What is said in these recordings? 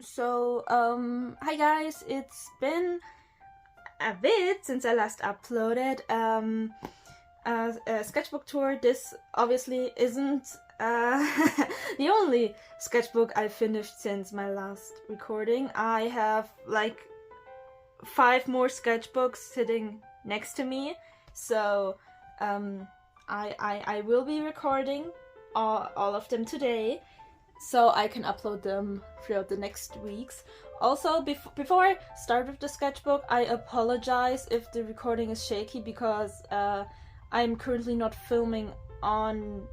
Hi guys, it's been a bit since I last uploaded a sketchbook tour. This obviously isn't the only sketchbook I finished since my last recording. I have like 5 more sketchbooks sitting next to me, so I will be recording all of them today, so I can upload them throughout the next weeks. Also, before I start with the sketchbook, I apologize if the recording is shaky because I'm currently not filming on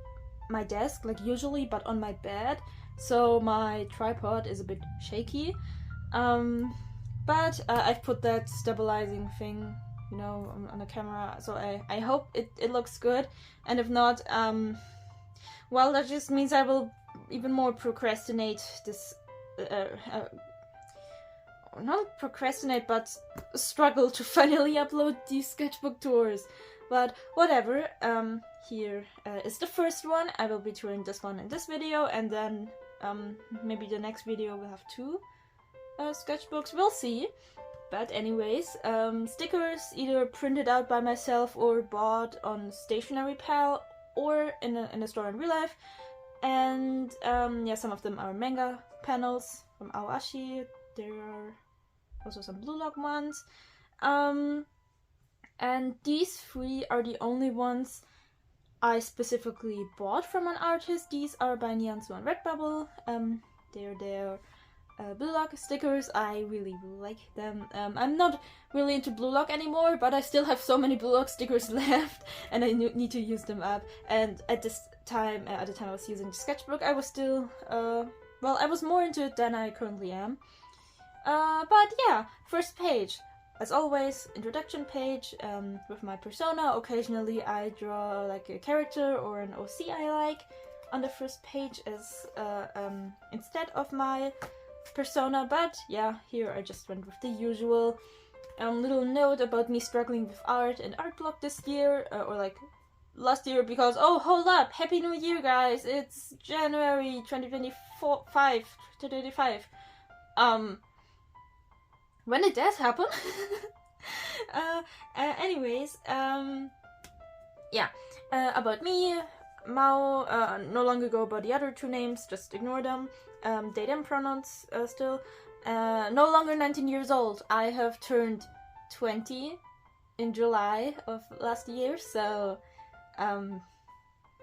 my desk like usually, but on my bed, so my tripod is a bit shaky. But I've put that stabilizing thing, on the camera, so I hope it looks good. And if not, well, that just means I will even more procrastinate this. Not procrastinate, but struggle to finally upload these sketchbook tours. But whatever, here is the first one. I will be touring this one in this video, and then maybe the next video will have 2 sketchbooks, we'll see. But anyways, stickers either printed out by myself or bought on Stationery Pal or in a store in real life. And yeah, some of them are manga panels from Aoashi. There are also some Blue Lock ones. And these 3 are the only ones I specifically bought from an artist. These are by Nianzu and Redbubble. They're Blue Lock stickers. I really like them. I'm not really into Blue Lock anymore, but I still have so many Blue Lock stickers left, and I need to use them up. And at the time I was using the sketchbook, I was still, I was more into it than I currently am. But yeah, first page. As always, introduction page with my persona. Occasionally I draw like a character or an OC I like on the first page as instead of my persona, but yeah, here I just went with the usual little note about me struggling with art and art block this year, or like last year, because oh, hold up, Happy New Year guys, it's January 2025. When did that happen? Anyways, yeah, about me, Mao, no longer go about the other 2 names, just ignore them. They them pronouns still. No longer 19 years old. I have turned 20 in July of last year, so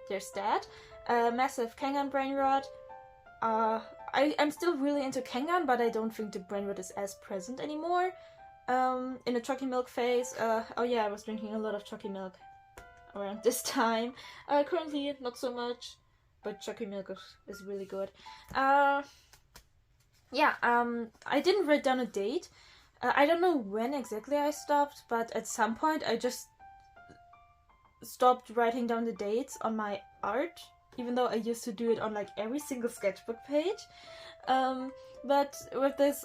there's that. Massive Kengan brain rot. I'm still really into Kengan, but I don't think the brain rot is as present anymore. In a chalky milk phase. Oh yeah, I was drinking a lot of chalky milk around this time. Currently, not so much, but chalky milk is really good. Yeah, I didn't write down a date. I don't know when exactly I stopped, but at some point I just stopped writing down the dates on my art, even though I used to do it on like every single sketchbook page. But with this,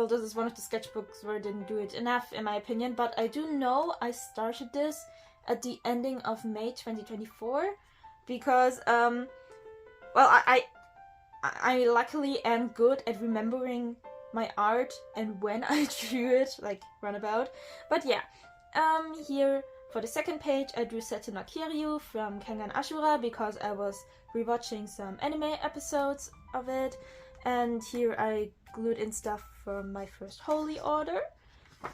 this is one of the sketchbooks where I didn't do it enough, in my opinion, but I do know I started this at the ending of May 2024, because, I luckily am good at remembering my art and when I drew it, like, runabout. But yeah, here, for the second page, I drew Seto no Kiryu from Kengan Ashura, because I was rewatching some anime episodes of it, and here I glued in stuff from my first Holy Order.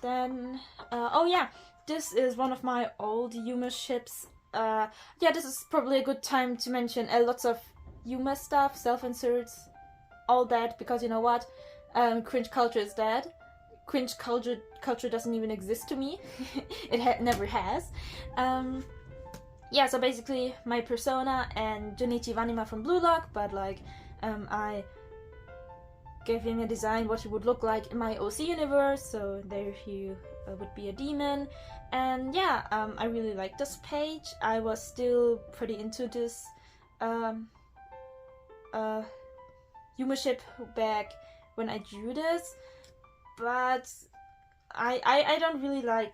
Then, oh yeah, this is one of my old Yuma ships. Yeah, this is probably a good time to mention lots of Yuma stuff, self-inserts, all that, because you know what? Cringe culture is dead. Cringe culture doesn't even exist to me. It never has. Yeah, so basically my persona and Junichi Wanima from Blue Lock, but like, I gave him a design what he would look like in my OC universe, so there he would be a demon. And yeah, I really like this page. I was still pretty into this Yuma ship back when I drew this, but I don't really like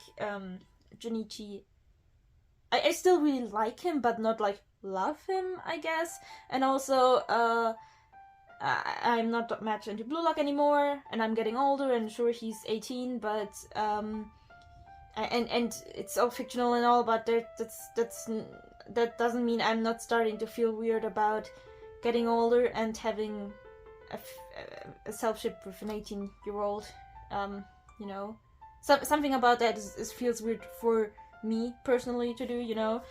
Junichi. I still really like him, but not like love him, I guess. And also I'm not that much into Blue Lock anymore, and I'm getting older, and sure, he's 18, but, and it's all fictional and all, but that doesn't mean I'm not starting to feel weird about getting older and having a self-ship with an 18-year-old, you know. Something about that feels weird for me personally to do, you know.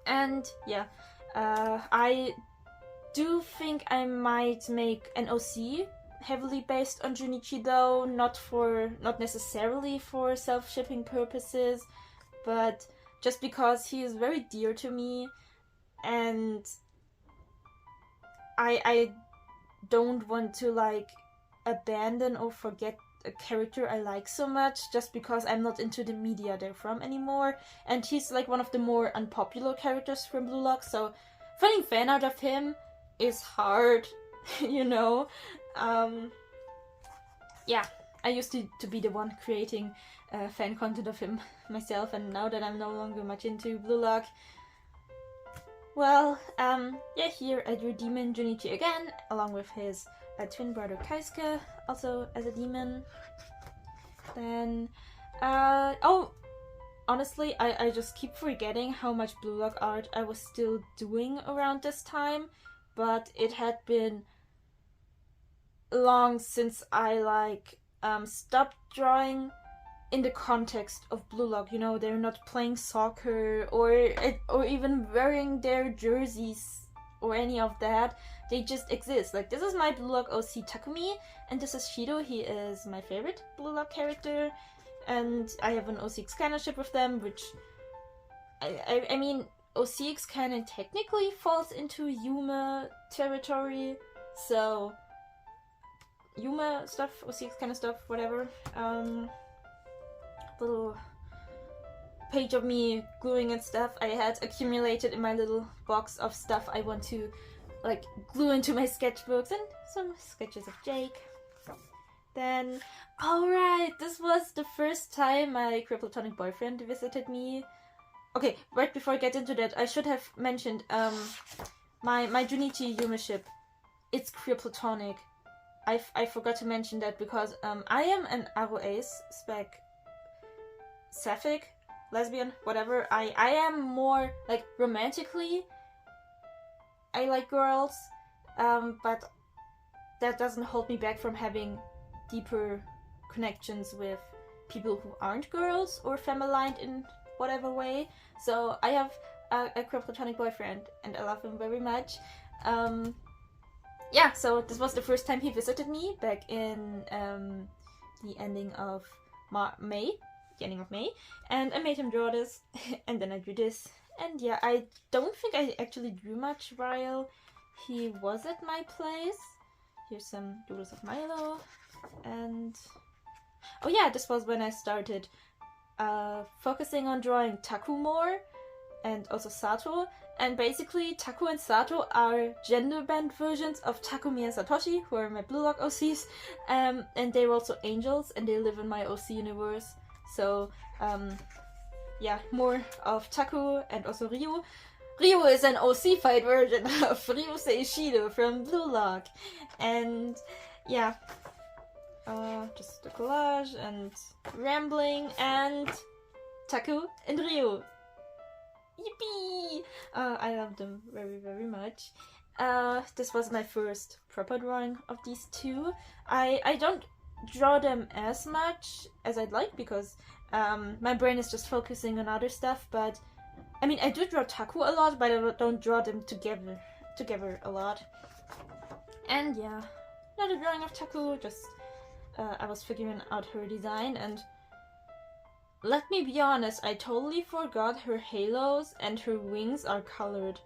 And yeah, I do think I might make an OC heavily based on Junichi, though, not necessarily for self-shipping purposes, but just because he is very dear to me, and I don't want to like abandon or forget a character I like so much just because I'm not into the media they're from anymore, and he's like one of the more unpopular characters from Blue Lock, so finding fan art of him is hard, you know. Yeah, I used to be the one creating fan content of him myself, and now that I'm no longer much into Blue Lock, well, yeah, here I drew Demon Junichi again, along with his twin brother Kaisuke, also as a demon. Then, oh, honestly, I just keep forgetting how much Blue Lock art I was still doing around this time, but it had been long since I like stopped drawing in the context of Blue Lock. You know, they're not playing soccer or even wearing their jerseys or any of that. They just exist. Like, this is my Blue Lock OC Takumi, and this is Shido. He is my favorite Blue Lock character, and I have an OCX canon ship with them, which I mean, OCX canon technically falls into Yuma territory, so Yuma stuff, OCX kind of stuff, whatever. Little page of me gluing and stuff I had accumulated in my little box of stuff I want to like glue into my sketchbooks, and some sketches of Jake. Then, alright, this was the first time my queer platonic boyfriend visited me. Okay, right before I get into that, I should have mentioned my Junichi Yuma ship. It's queer platonic. I forgot to mention that because I am an Aro Ace spec sapphic, lesbian, whatever. I am more like romantically I like girls, but that doesn't hold me back from having deeper connections with people who aren't girls or femme-aligned in whatever way. So I have a queer platonic boyfriend, and I love him very much. Yeah, so this was the first time he visited me back in the ending of May, and I made him draw this, and then I drew this, and yeah, I don't think I actually drew much while he was at my place. Here's some doodles of Milo, and oh yeah, this was when I started focusing on drawing Taku more, and also Sato, and basically Taku and Sato are gender bent versions of Takumi and Satoshi, who are my Blue Lock OCs, and they're also angels, and they live in my OC universe. So, yeah, more of Taku and also Ryu. Ryu is an OC fight version of Ryusei Shido from Blue Lock. And, yeah, just a collage and rambling and Taku and Ryu. Yippee! I love them very, very much. This was my first proper drawing of these two. I don't draw them as much as I'd like because my brain is just focusing on other stuff, but I mean, I do draw Taku a lot, but I don't draw them together a lot. And yeah, another drawing of Taku, just I was figuring out her design, and let me be honest, I totally forgot her halos and her wings are colored.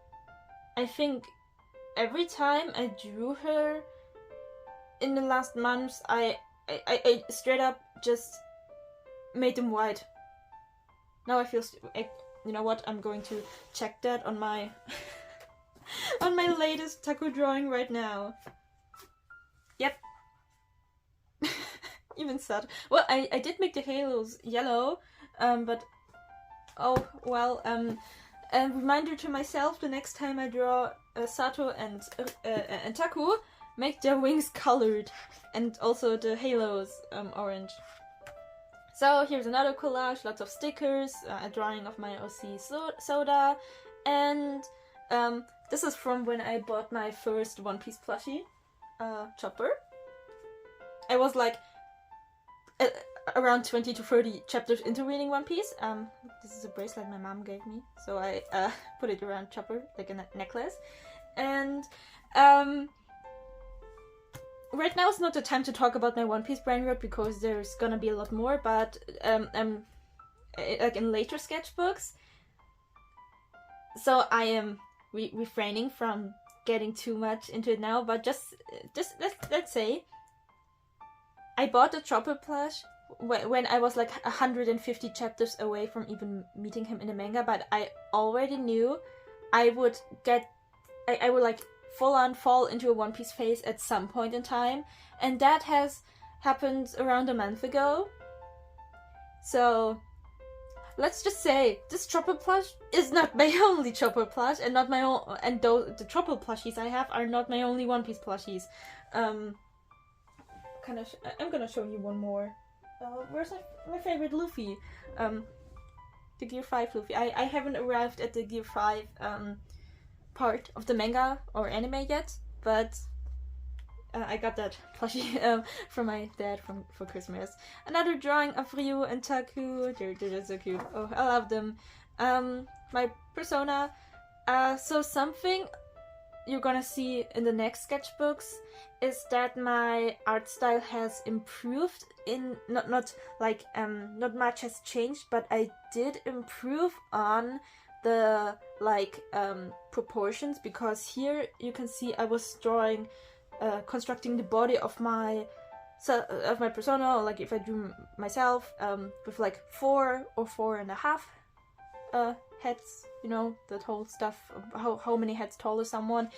I think every time I drew her in the last months, I straight up just made them white. Now I feel you know what? I'm going to check that on my on my latest Taku drawing right now. Yep. Even sad. Well, I did make the halos yellow, but oh well. a reminder to myself, the next time I draw Sato and Taku, make their wings colored, and also the halos orange. So here's another collage, lots of stickers, a drawing of my OC Soda, and this is from when I bought my first One Piece plushie, Chopper. I was like around 20 to 30 chapters into reading One Piece. This is a bracelet my mom gave me, so I put it around Chopper, like a necklace. And right now is not the time to talk about my One Piece brain rot because there's gonna be a lot more, but like in later sketchbooks. So I am refraining from getting too much into it now, but just let's say I bought the Chopper plush when I was like 150 chapters away from even meeting him in the manga, but I already knew I would like full on fall into a One Piece phase at some point in time, and that has happened around a month ago. So let's just say this Chopper plush is not my only Chopper plush, and not my own, and the Chopper plushies I have are not my only One Piece plushies. I'm gonna show you one more. Where's my favorite Luffy? The Gear 5 Luffy. I haven't arrived at the Gear 5 part of the manga or anime yet, but I got that plushie from my dad for Christmas. Another drawing of Ryu and Taku. They're just so cute. Oh, I love them. My persona. So something you're gonna see in the next sketchbooks is that my art style has improved. Not much has changed, but I did improve on the proportions, because here you can see I was drawing constructing the body of my persona, or like if I drew myself with like 4 or 4.5 heads, you know, that whole stuff, how many heads tall is someone,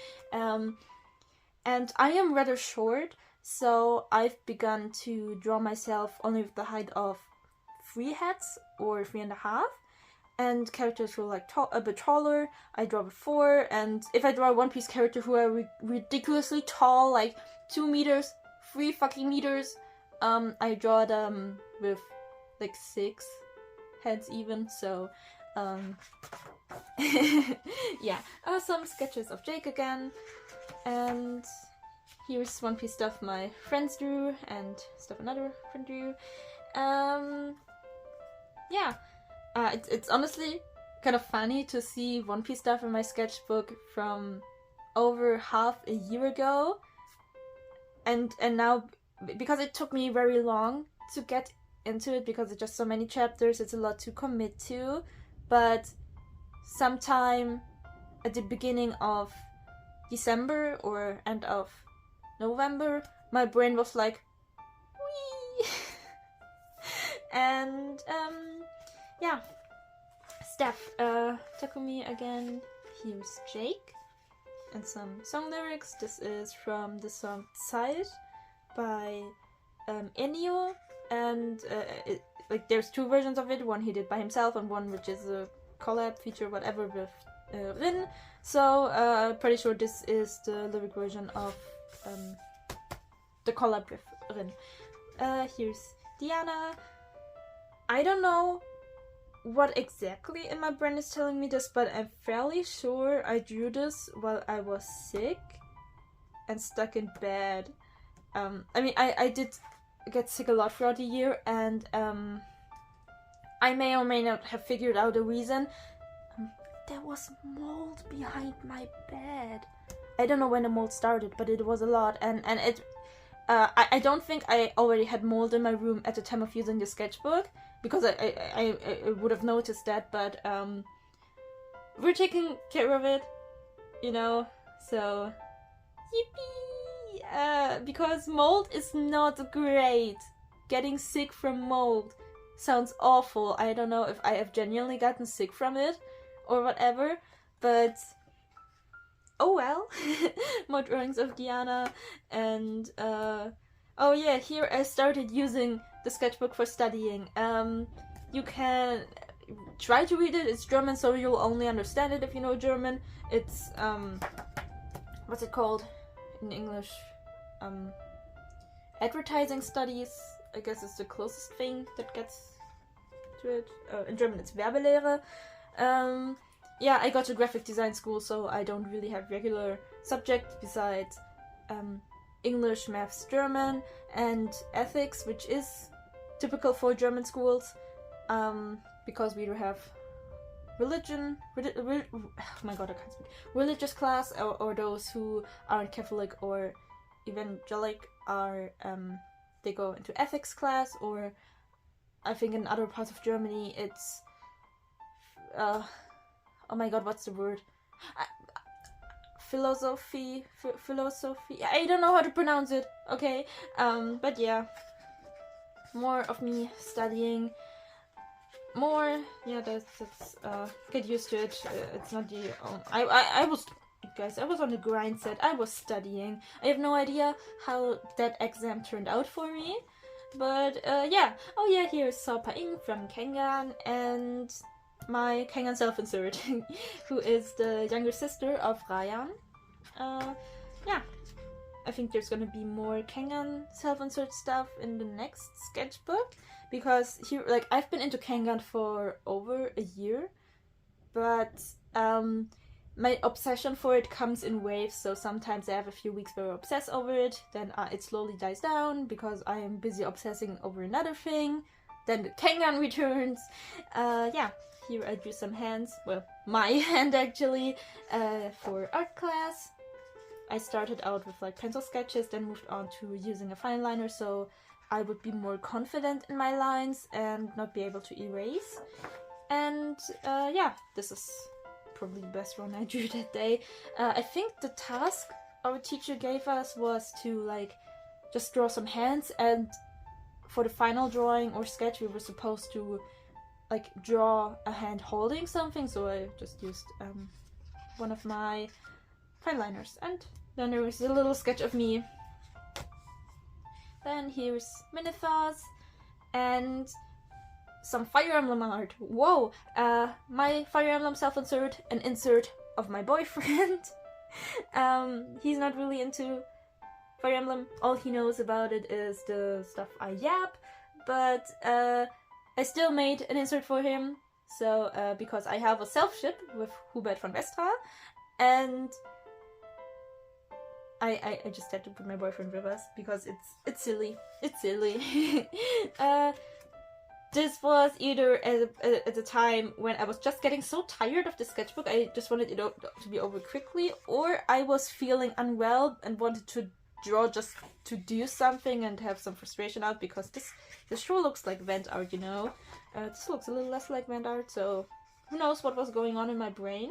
and I am rather short, so I've begun to draw myself only with the height of 3 heads or 3.5. And characters who are like a bit taller, I draw with 4. And if I draw a One Piece character who are ridiculously tall, like 2 meters, 3 fucking meters, I draw them with like 6 heads even. So, yeah. Some sketches of Jake again. And here's One Piece stuff my friends drew and stuff another friend drew. Yeah. It's honestly kind of funny to see One Piece stuff in my sketchbook from over half a year ago, and now, because it took me very long to get into it, because it's just so many chapters, it's a lot to commit to, but sometime at the beginning of December or end of November, my brain was like, wee! And yeah, Steph, Takumi again. Here's Jake and some song lyrics. This is from the song Zeit by Ennio, and there's 2 versions of it. One he did by himself, and one which is a collab feature, whatever, with Rin. So pretty sure this is the lyric version of the collab with Rin. Here's Diana. I don't know what exactly in my brain is telling me this, but I'm fairly sure I drew this while I was sick and stuck in bed. I mean, I did get sick a lot throughout the year, and I may or may not have figured out a reason. There was mold behind my bed. I don't know when the mold started, but it was a lot, and it. I don't think I already had mold in my room at the time of using the sketchbook, because I would have noticed that, but we're taking care of it, you know, so yippee! Because mold is not great. Getting sick from mold sounds awful. I don't know if I have genuinely gotten sick from it or whatever, but oh well. More drawings of Diana, and oh yeah, here I started using the sketchbook for studying. You can try to read it. It's German, so you'll only understand it if you know German. It's what's it called in English? Advertising studies, I guess, is the closest thing that gets to it. In German it's Werbelehre. Yeah, I got to graphic design school, so I don't really have regular subjects besides English, maths, German, and ethics, which is typical for German schools, because we either have religion, oh my god, I can't speak, religious class, or those who aren't Catholic or evangelic are, they go into ethics class, or I think in other parts of Germany it's, oh my god, what's the word? Philosophy, I don't know how to pronounce it, okay? But yeah, more of me studying, more, yeah, that's get used to it. It's not the, I was, guys, I was on the grind set, I was studying. I have no idea how that exam turned out for me, but yeah. Oh yeah, here's Sopa Ing from Kengan, and my Kengan self-insert, who is the younger sister of Ryan. Yeah, I think there's gonna be more Kengan self-insert stuff in the next sketchbook, because here, like, I've been into Kengan for over a year, but my obsession for it comes in waves, so sometimes I have a few weeks where I obsess over it, then it slowly dies down because I am busy obsessing over another thing, then the Kengan returns. Yeah, here I drew some hands, well, my hand actually, for art class. I started out with like pencil sketches, then moved on to using a fine liner, so I would be more confident in my lines and not be able to erase. And yeah, this is probably the best one I drew that day. I think the task our teacher gave us was to like just draw some hands, and for the final drawing or sketch we were supposed to like draw a hand holding something, so I just used one of my fine liners, and then there was a little sketch of me. Then here's Minithos and some Fire Emblem art. Whoa! My Fire Emblem self-insert, an insert of my boyfriend. He's not really into Fire Emblem. All he knows about it is the stuff I yap, but I still made an insert for him. So because I have a self-ship with Hubert von Westra, and I just had to put my boyfriend with us because it's silly. It's silly. This was either at the time when I was just getting so tired of the sketchbook, I just wanted it to be over quickly, or I was feeling unwell and wanted to draw just to do something and have some frustration out, because this sure looks like vent art, you know. This looks a little less like vent art, so who knows what was going on in my brain.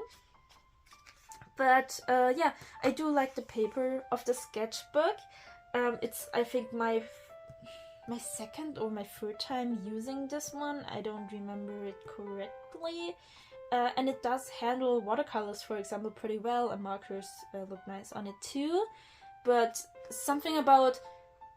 But yeah, I do like the paper of the sketchbook. It's, I think, my second or my third time using this one. I don't remember it correctly. And it does handle watercolors, for example, pretty well, and markers look nice on it too. But something about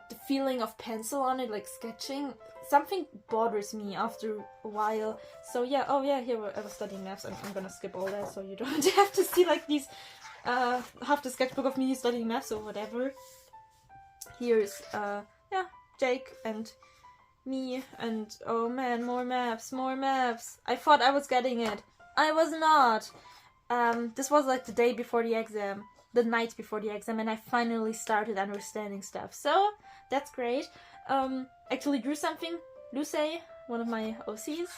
the feeling of pencil on it, like sketching, something bothers me after a while. So yeah, oh yeah, here I was studying maths. I'm gonna skip all that so you don't have to see like these, half the sketchbook of me studying maths or whatever. Here's, yeah, Jake and me, and oh man, more maths, more maths. I thought I was getting it. I was not. This was like the day before the exam, the night before the exam, and I finally started understanding stuff. So that's great. Actually drew something, Luce, one of my OCs,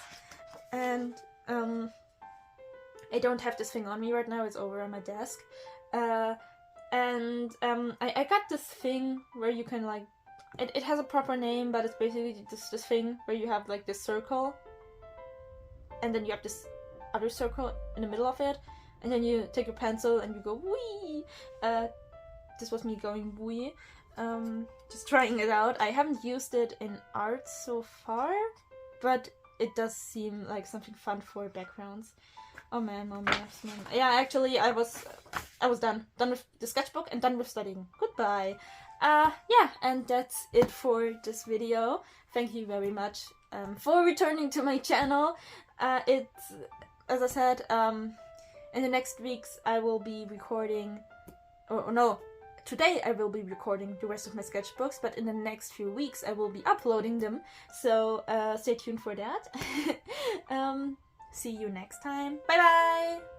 and I don't have this thing on me right now, it's over on my desk. And I got this thing where you can like, it has a proper name, but it's basically this thing where you have like this circle, and then you have this other circle in the middle of it, and then you take your pencil and you go wee. This was me going wee. Just trying it out. I haven't used it in art so far, but it does seem like something fun for backgrounds. Oh man, oh man. Yeah, actually I was done with the sketchbook and done with studying. Goodbye. Yeah, and that's it for this video. Thank you very much for returning to my channel. It's, as I said, in the next weeks I will be recording, or no, today I will be recording the rest of my sketchbooks, but in the next few weeks I will be uploading them, so stay tuned for that. See you next time. Bye bye!